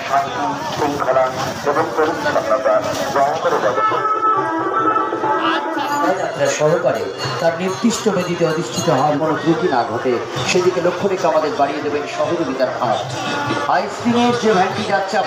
শান্তি শৃঙ্খলা এবং পরিচ্ছন্নতা গ্রহণ করে সহকারে তার নির্দিষ্ট বেদিতে অধিষ্ঠিত হওয়ার কোনো ত্রুটি না ঘটে সেদিকে লক্ষ্য রেখে আমাদের বাড়িয়ে দেবেন সহযোগিতার হাত। আইসক্রিমের যে ভ্যানটি যাচ্ছে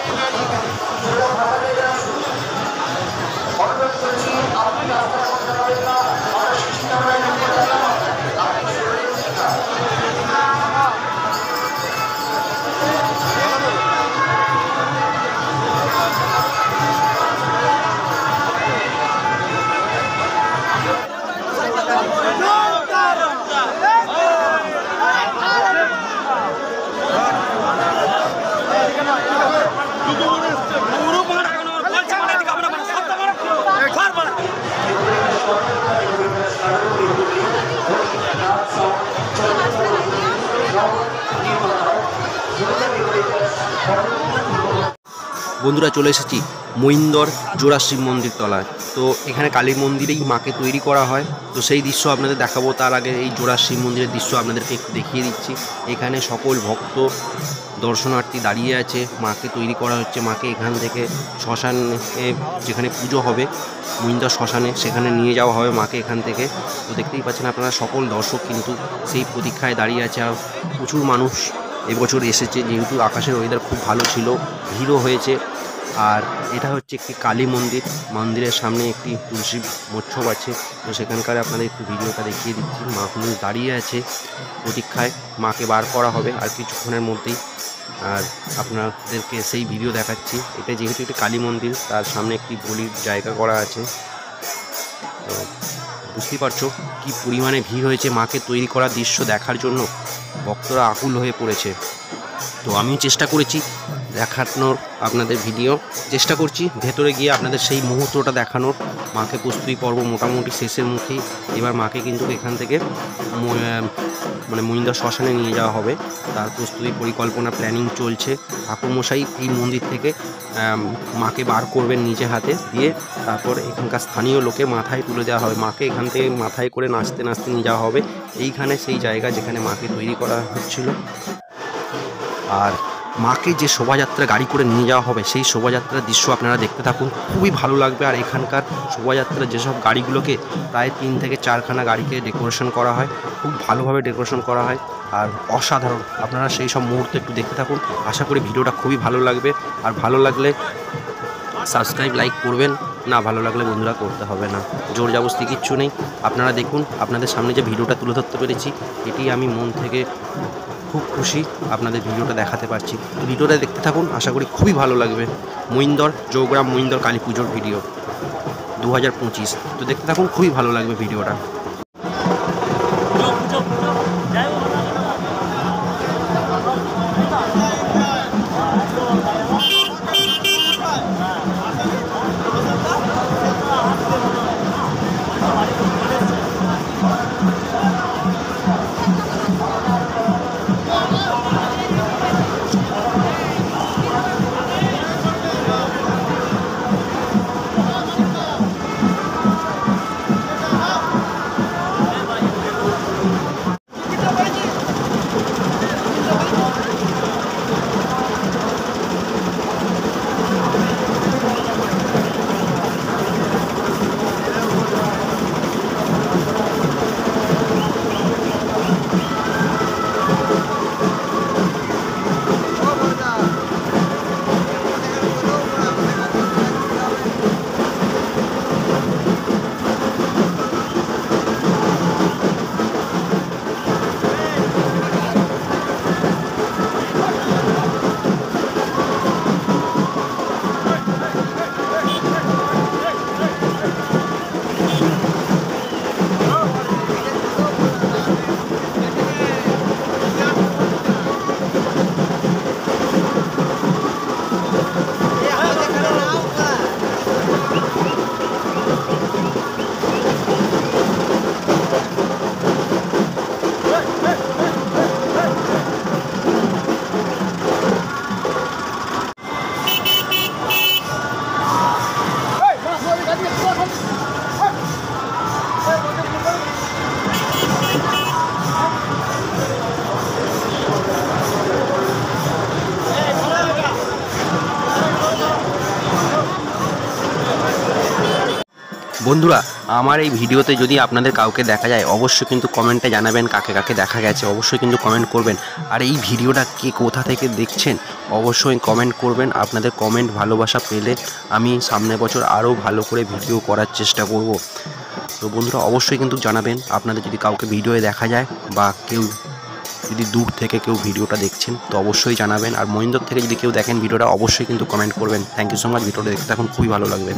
বন্ধুরা চলে এসেছি মহিন্দর জোড়া শিব মন্দির তলায়। তো এখানে কালী মন্দিরেই মাকে তৈরি করা হয়। তো সেই দৃশ্য আপনাদের দেখাবো। তার আগে এই জোড়া শিব মন্দিরের দৃশ্য আপনাদেরকে একটু দেখিয়ে দিচ্ছি। এখানে সকল ভক্ত দর্শনার্থী দাঁড়িয়ে আছে, মাকে তৈরি করা হচ্ছে। মাকে এখান থেকে শ্মশানে, যেখানে পুজো হবে মহিন্দর শ্মশানে, সেখানে নিয়ে যাওয়া হবে মাকে এখান থেকে। তো দেখতেই পাচ্ছেন আপনারা সকল দর্শক কিন্তু সেই প্রতীক্ষায় দাঁড়িয়ে আছে। আর প্রচুর মানুষ এবছর এসেছে, যেহেতু আকাশের ওয়েদার খুব ভালো ছিল, ভিড়ও হয়েছে। আর এটা হচ্ছে একটি কালী মন্দির। মন্দিরের সামনে একটি তুলসী মচ্ছব আছে। তো সেখানকার আপনাদের একটু ভিডিওটা দেখিয়ে দিচ্ছি। মা দাঁড়িয়ে আছে প্রতীক্ষায়, মাকে বার করা হবে আর কিছুক্ষণের মধ্যেই। আর আপনাদেরকে সেই ভিডিও দেখাচ্ছি। এটা যেহেতু একটি কালী মন্দির, তার সামনে একটি বলির জায়গা করা আছে। তো বুঝতেই পারছো কি পরিমাণে ভিড় হয়েছে মাকে তৈরি করার দৃশ্য দেখার জন্য। ভক্তরা আকুল হয়ে পড়েছে। তো আমিও চেষ্টা করেছি দেখানোর, আপনাদের ভিডিও চেষ্টা করছি ভেতরে গিয়ে আপনাদের সেই মুহূর্তটা দেখানোর। মাকে প্রস্তুতি পর্ব মোটামুটি শেষের মুখেই। এবার মাকে কিন্তু এখান থেকে মানে মহিন্দর শ্মশানে নিয়ে যাওয়া হবে। তার প্রস্তুতি পরিকল্পনা প্ল্যানিং চলছে। ঠাকুরমশাই এই মন্দির থেকে মাকে বার করবেন নিজে হাতে দিয়ে, তারপর এখানকার স্থানীয় লোকে মাথায় তুলে দেওয়া হবে। মাকে এখান থেকে মাথায় করে নাচতে নাচতে নিয়ে যাওয়া হবে এইখানে, সেই জায়গা যেখানে মাকে তৈরি করা হচ্ছিল। আর মাকে যে শোভাযাত্রা গাড়ি করে নিয়ে যাওয়া হবে, সেই শোভাযাত্রার দৃশ্য আপনারা দেখতে থাকুন, খুবই ভালো লাগবে। আর এখানকার শোভাযাত্রা যেসব গাড়িগুলোকে প্রায় 3 থেকে 4খানা গাড়িকে ডেকোরেশন করা হয়, খুব ভালোভাবে ডেকোরেশন করা হয় আর অসাধারণ। আপনারা সেই সব মুহূর্তে একটু দেখতে থাকুন। আশা করি ভিডিওটা খুবই ভালো লাগবে। আর ভালো লাগলে সাবস্ক্রাইব, লাইক করবেন। না ভালো লাগলে বন্ধুরা করতে হবে না, জোর জবরদস্তি কিচ্ছু নেই। আপনারা দেখুন, আপনাদের সামনে যে ভিডিওটা তুলে ধরতে পেরেছি, এটি আমি মন থেকে খুব খুশি আপনাদের ভিডিওটা দেখাতে পারছি। ভিডিওটা দেখতে থাকুন, আশা করি খুবই ভালো লাগবে। মহিন্দর জৌগ্রাম মহিন্দর কালী পুজোর ভিডিও 2025। তো দেখতে থাকুন, খুবই ভালো লাগবে ভিডিওটা। বন্ধুরা, আমার এই ভিডিওতে যদি আপনাদের কাউকে দেখা যায় অবশ্যই কিন্তু কমেন্টে জানাবেন কাকে কাকে দেখা গেছে, অবশ্যই কিন্তু কমেন্ট করবেন। আর এই ভিডিওটা কে কোথা থেকে দেখছেন অবশ্যই কমেন্ট করবেন। আপনাদের কমেন্ট ভালোবাসা পেলে আমি সামনের বছর আরও ভালো করে ভিডিও করার চেষ্টা করব। তো বন্ধুরা অবশ্যই কিন্তু জানাবেন আপনাদের যদি কাউকে ভিডিওয়ে দেখা যায় বা কেউ যদি দূর থেকে কেউ ভিডিওটা দেখছেন তো অবশ্যই জানাবেন। আর মহিন্দর থেকে যদি কেউ দেখেন ভিডিওটা অবশ্যই কিন্তু কমেন্ট করবেন। Thank you so much. ভিডিওটা দেখতে এখন খুবই ভালো লাগবে।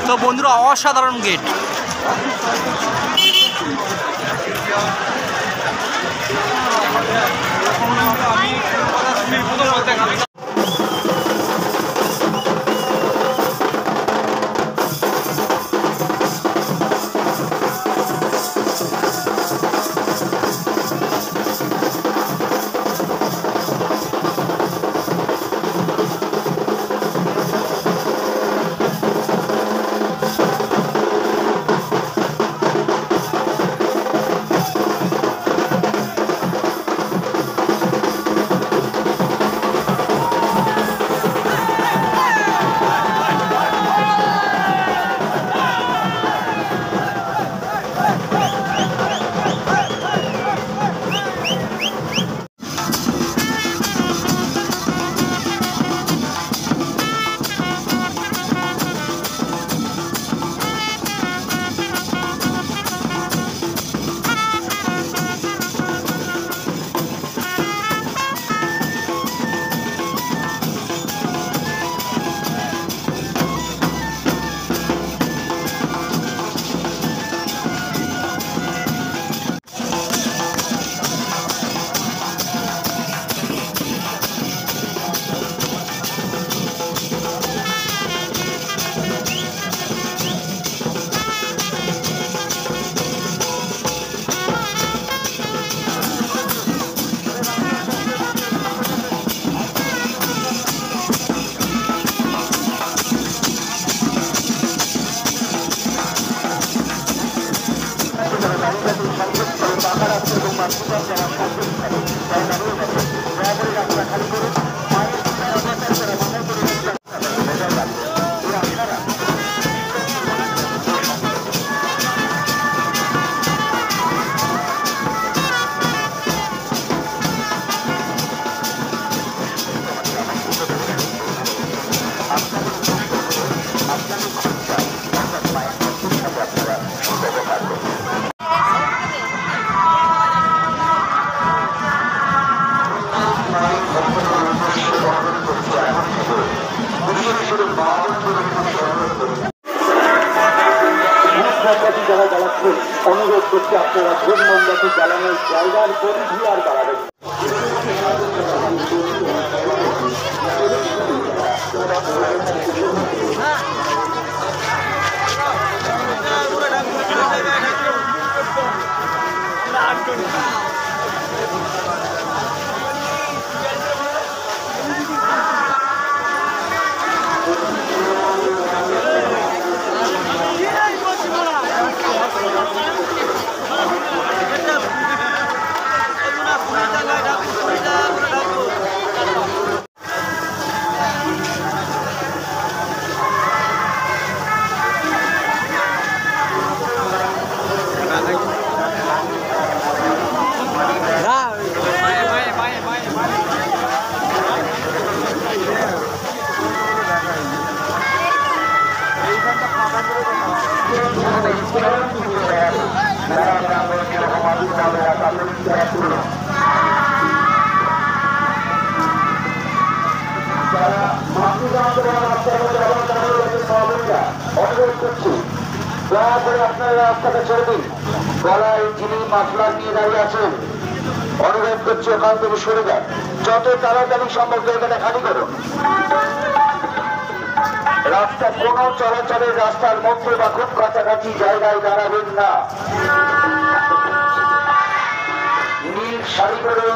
তো বন্ধুরা অসাধারণ গেট। যারা জ্বালাচ্ছেন অনুরোধ করছি আপনারা ধূপ মোমবাতি জ্বালানোর জায়গার পরিধি আর বাড়াবেন। করে আপনারা রাস্তাটা ছেড়ে দিন। গলায় যিনি মাফলার নিয়ে দাঁড়িয়ে আছেন, অনুরোধ করছি ওখান থেকে সরে যান। যত তাড়াতাড়ি সম্ভব জায়গাটা খালি করুন। রাস্তা কোনো চলাচলের রাস্তার মধ্যে বা খুব কাছাকাছি জায়গায় দাঁড়াবেন না। নীল শাড়ি করে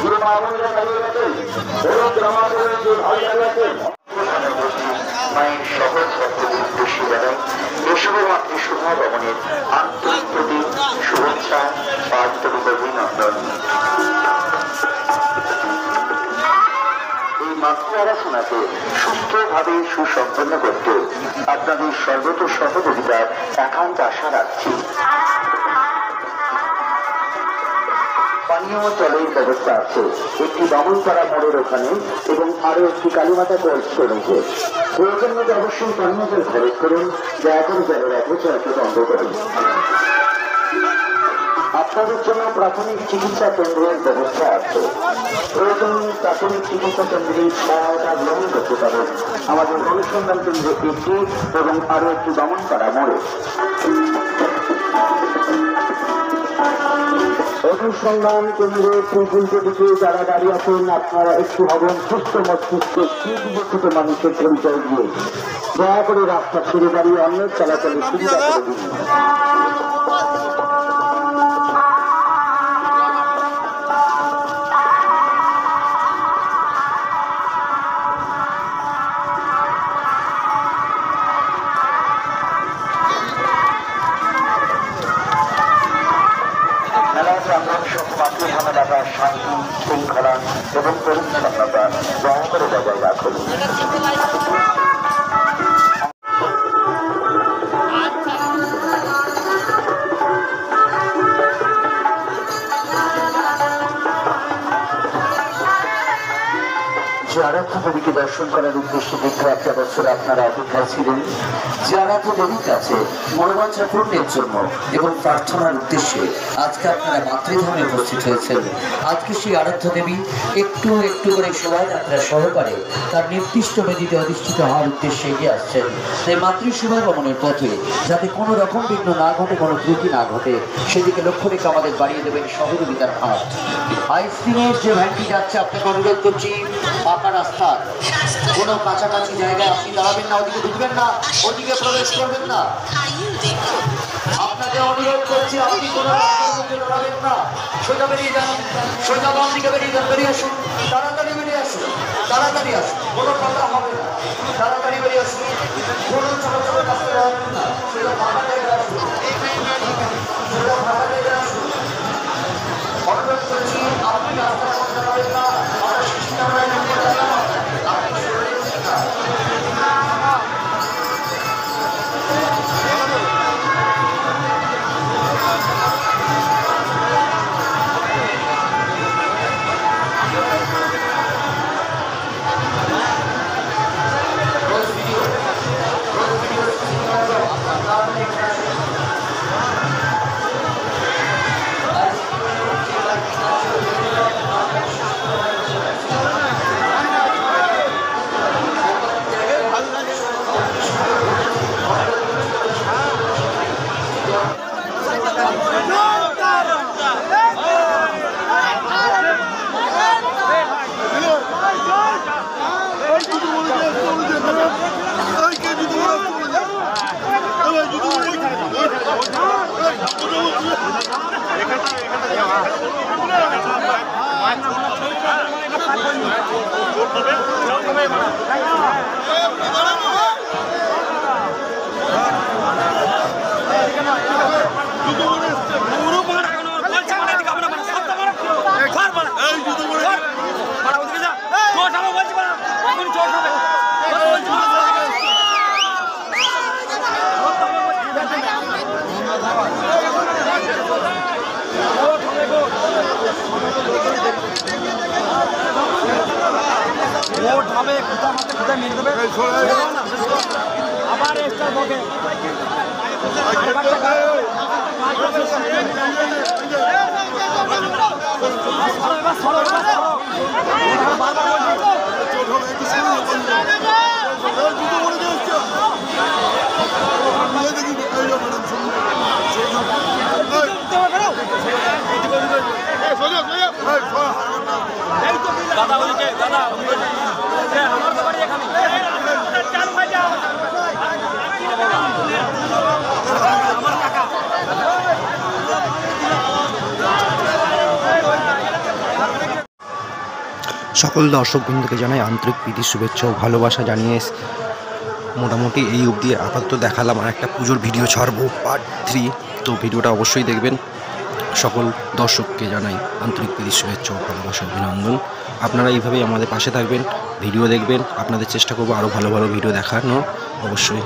যে মা-বোনেরা দাঁড়িয়ে গেছেন, হলুদ জামা পরে যে ভাইরা গেছেন, মায়ের সহজ ভক্তদের উদ্দেশ্যে জানাই এসবের মাতৃ শুভা ভবনের আন্তরিক প্রতি শুভেচ্ছা ও আন্তরিক অভিনন্দন। এই মাতৃ আরাধনাকে সুস্থভাবে সুসম্পন্ন করতে আপনাদের সর্বত সহযোগিতার একান্ত আশা রাখছি। পানীয় জলের ব্যবস্থা আছে একটি বামুনপাড়া মোড়ের ওখানে, এবং আরো একটি কালীমাতা কলেজ রয়েছে। প্রয়োজন মতো অবশ্যই পানীয় জল খরচ করুন, দয়া করে জলের অপচয়কে বন্ধ করুন। আপনাদের জন্য প্রাথমিক চিকিৎসা কেন্দ্রের ব্যবস্থা আছে। প্রয়োজনীয় প্রাথমিক চিকিৎসা কেন্দ্রের সহায়তা গ্রহণ করতে পারেন আমাদের অনুসন্ধান কেন্দ্রে একটি এবং আরো একটি বামুনপাড়া মোড়ে। অনুসন্ধান কেন্দ্রের উল্টো দিকে যারা দাঁড়িয়ে আছেন, আপনারা একটু হবেন সুস্থ মস্তিষ্ক সুবিকশিত মানুষের পরিচয় দিয়ে দয়া করে রাস্তা ছেড়ে দাঁড়িয়ে অন্যের চলাচলের সুবিধা করে দিন। শান্তি, শৃঙ্খলা এবং পরিচ্ছন্নতা দয়া করে বজায় রাখুন। যে আরাধ্য দেবীকে দর্শন করার উদ্দেশ্যে দীর্ঘ একটা বছর আপনারা অপেক্ষায় ছিলেন, যে আরাধ্য দেবীর কাছে মনোবাঞ্ছা পূরণের জন্য এবং প্রার্থনার উদ্দেশ্যে আজকে আপনারা মাতৃধামে উপস্থিত হয়েছেন। আজকে সেই আরাধ্য দেবী একটু একটু করে শোভাযাত্রা সহকারে তার নির্দিষ্ট বেদিতে অধিষ্ঠিত হওয়ার উদ্দেশ্যে এগিয়ে আসছেন। তাই মাতৃসেবা গমনের পথে যাতে কোনো রকম বিঘ্ন না ঘটে, কোনো ত্রুটি না ঘটে, সেদিকে লক্ষ্য রেখে আমাদের বাড়িয়ে দেবেন সহযোগিতার হাত। আইসক্রিমের যে ভ্যানটি যাচ্ছে, আপনাকে অনুরোধ করছি পাকা রাস্তার কোনো কাছাকাছি জায়গায় আপনি দাঁড়াবেন না, ওদিকে ঢুকবেন না, ওদিকে প্রবেশ করবেন না। আপনাকে অনুরোধ করছি আপনি কোনো রাস্তার মধ্যে দাঁড়াবেন না, সোজা বেরিয়ে যান, সোজা বাম দিকে বেরিয়ে যান, বেরিয়ে আসুন, তাড়াতাড়ি বেরিয়ে আসুন, তাড়াতাড়ি আসুন, কোনো কথা হবে না, তাড়াতাড়ি বেরিয়ে আসুন, কোনো চলাচলের রাস্তায় দাঁড়াবেন না, সোজা ফাঁকা জায়গায় আসুন, সোজা ফাঁকা জায়গায় আসুন। অনুরোধ করছি আপনি রাস্তার মধ্যে দাঁড়াবেন না, আমরা শিশু ক্যামেরায় নিয়ে যাবেন, আপনি সরে যান। আবার এক্সট্রা বকে দেখি সকল দর্শকবৃন্দকে জানাই আন্তরিক প্রীতি শুভেচ্ছা ও ভালোবাসা জানিয়ে মোটামুটি এই অবধি আপাতত দেখালাম। আর একটা পুজোর ভিডিও ছাড়বো পার্ট 3, তো ভিডিওটা অবশ্যই দেখবেন। সকল দর্শককে জানাই আন্তরিক প্রীতি শুভেচ্ছা ও ভালোবাসা অভিনন্দন। আপনারা এইভাবেই আমাদের পাশে থাকবেন, ভিডিও দেখবেন, আপনাদের চেষ্টা করবো আরও ভালো ভালো ভিডিও দেখানোর অবশ্যই।